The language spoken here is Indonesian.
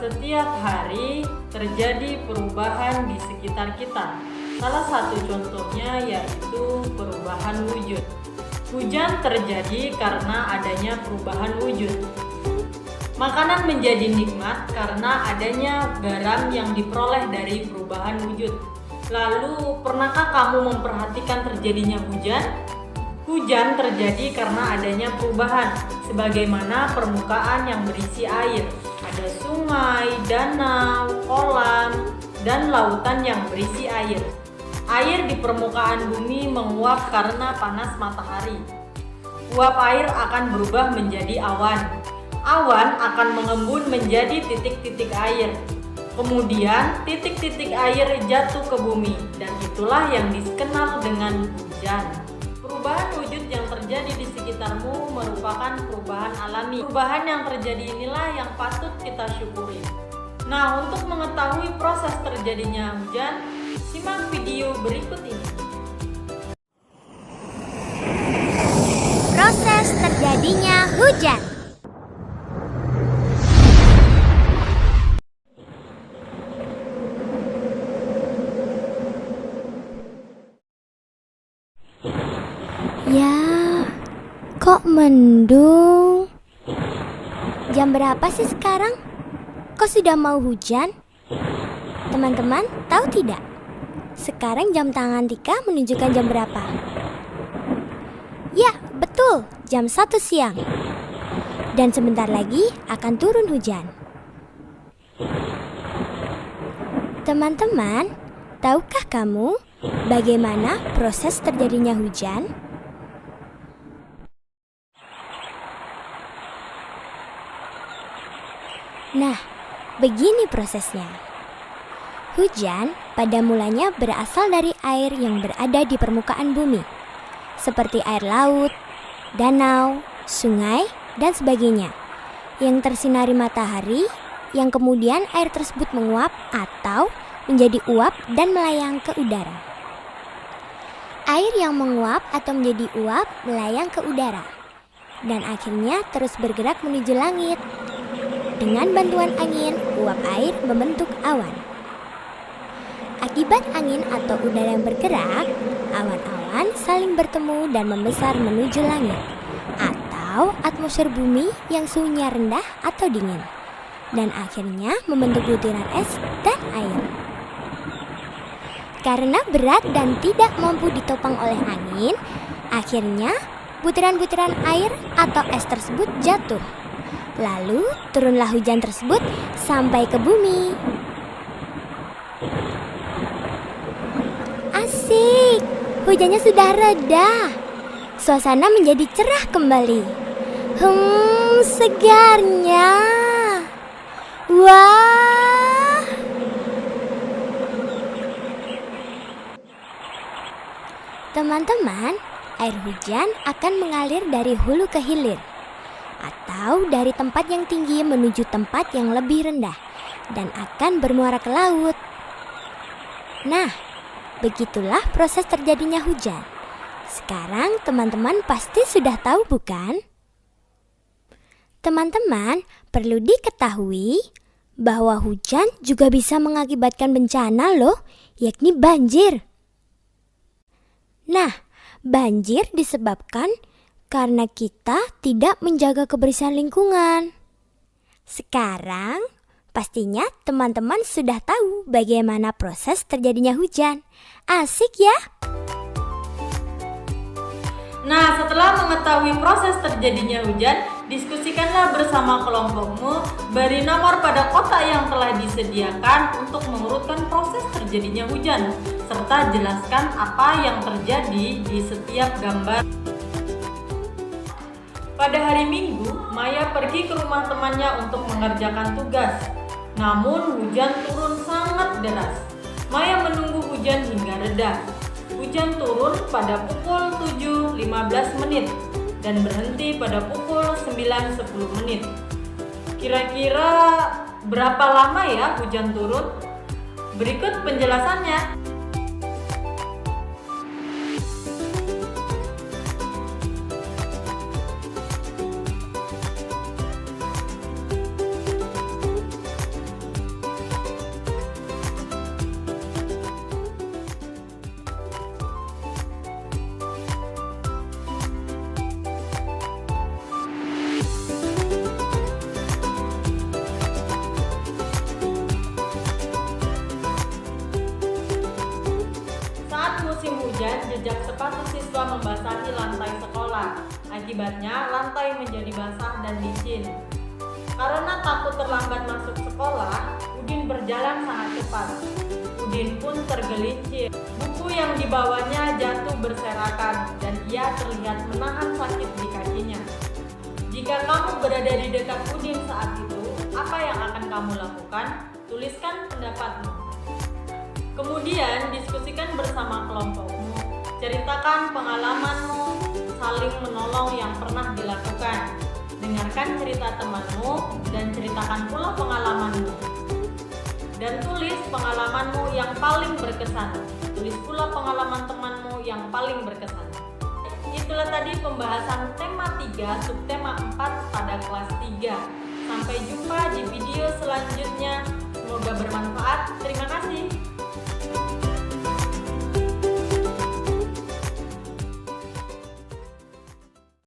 setiap hari terjadi perubahan di sekitar kita. Salah satu contohnya yaitu perubahan wujud. Hujan terjadi karena adanya perubahan wujud. Makanan menjadi nikmat karena adanya garam yang diperoleh dari perubahan wujud. Lalu, pernahkah kamu memperhatikan terjadinya hujan? Hujan terjadi karena adanya perubahan, sebagaimana permukaan yang berisi air. Ada sungai, danau, kolam, dan lautan yang berisi air. Air di permukaan bumi menguap karena panas matahari. Uap air akan berubah menjadi awan. Awan akan mengembun menjadi titik-titik air. Kemudian titik-titik air jatuh ke bumi, dan itulah yang dikenal dengan hujan. Perubahan wujud yang terjadi di sekitarmu merupakan perubahan alami. Perubahan yang terjadi inilah yang patut kita syukuri. Nah, untuk mengetahui proses terjadinya hujan, simak video berikut ini. Proses terjadinya hujan. Ya, kok mendung? Jam berapa sih sekarang? Kok sudah mau hujan? Teman-teman, tahu tidak? Sekarang jam tangan Tika menunjukkan jam berapa? Ya, betul, jam 1 siang. Dan sebentar lagi akan turun hujan. Teman-teman, tahukah kamu bagaimana proses terjadinya hujan? Nah, begini prosesnya. Hujan pada mulanya berasal dari air yang berada di permukaan bumi, seperti air laut, danau, sungai, dan sebagainya, yang tersinari matahari, yang kemudian air tersebut menguap atau menjadi uap dan melayang ke udara. Air yang menguap atau menjadi uap melayang ke udara, dan akhirnya terus bergerak menuju langit. Dengan bantuan angin, uap air membentuk awan. Akibat angin atau udara yang bergerak, awan-awan saling bertemu dan membesar menuju langit atau atmosfer bumi yang suhunya rendah atau dingin, dan akhirnya membentuk butiran es dan air. Karena berat dan tidak mampu ditopang oleh angin, akhirnya butiran-butiran air atau es tersebut jatuh. Lalu turunlah hujan tersebut sampai ke bumi. Asik, hujannya sudah reda. Suasana menjadi cerah kembali. Segarnya. Wah. Teman-teman, air hujan akan mengalir dari hulu ke hilir, atau dari tempat yang tinggi menuju tempat yang lebih rendah, dan akan bermuara ke laut. Nah, begitulah proses terjadinya hujan. Sekarang teman-teman pasti sudah tahu, bukan? Teman-teman, perlu diketahui bahwa hujan juga bisa mengakibatkan bencana loh, yakni banjir. Nah, banjir disebabkan karena kita tidak menjaga kebersihan lingkungan. Sekarang, pastinya teman-teman sudah tahu bagaimana proses terjadinya hujan. Asik ya? Nah, setelah mengetahui proses terjadinya hujan, diskusikanlah bersama kelompokmu, beri nomor pada kotak yang telah disediakan untuk mengurutkan proses terjadinya hujan, serta jelaskan apa yang terjadi di setiap gambar. Pada hari Minggu, Maya pergi ke rumah temannya untuk mengerjakan tugas. Namun hujan turun sangat deras. Maya menunggu hujan hingga reda. Hujan turun pada pukul 7.15 menit dan berhenti pada pukul 9.10 menit. Kira-kira berapa lama ya hujan turun? Berikut penjelasannya. Kemudian jejak sepatu siswa membasahi lantai sekolah. Akibatnya lantai menjadi basah dan licin. Karena takut terlambat masuk sekolah, Udin berjalan sangat cepat. Udin pun tergelincir. Buku yang dibawanya jatuh berserakan dan ia terlihat menahan sakit di kakinya. Jika kamu berada di dekat Udin saat itu, apa yang akan kamu lakukan? Tuliskan pendapatmu. Kemudian diskusikan bersama kelompokmu. Ceritakan pengalamanmu saling menolong yang pernah dilakukan. Dengarkan cerita temanmu dan ceritakan pula pengalamanmu. Dan tulis pengalamanmu yang paling berkesan. Tulis pula pengalaman temanmu yang paling berkesan. Itulah tadi pembahasan tema 3 subtema 4 pada kelas 3. Sampai jumpa di video selanjutnya. Semoga bermanfaat. Terima kasih.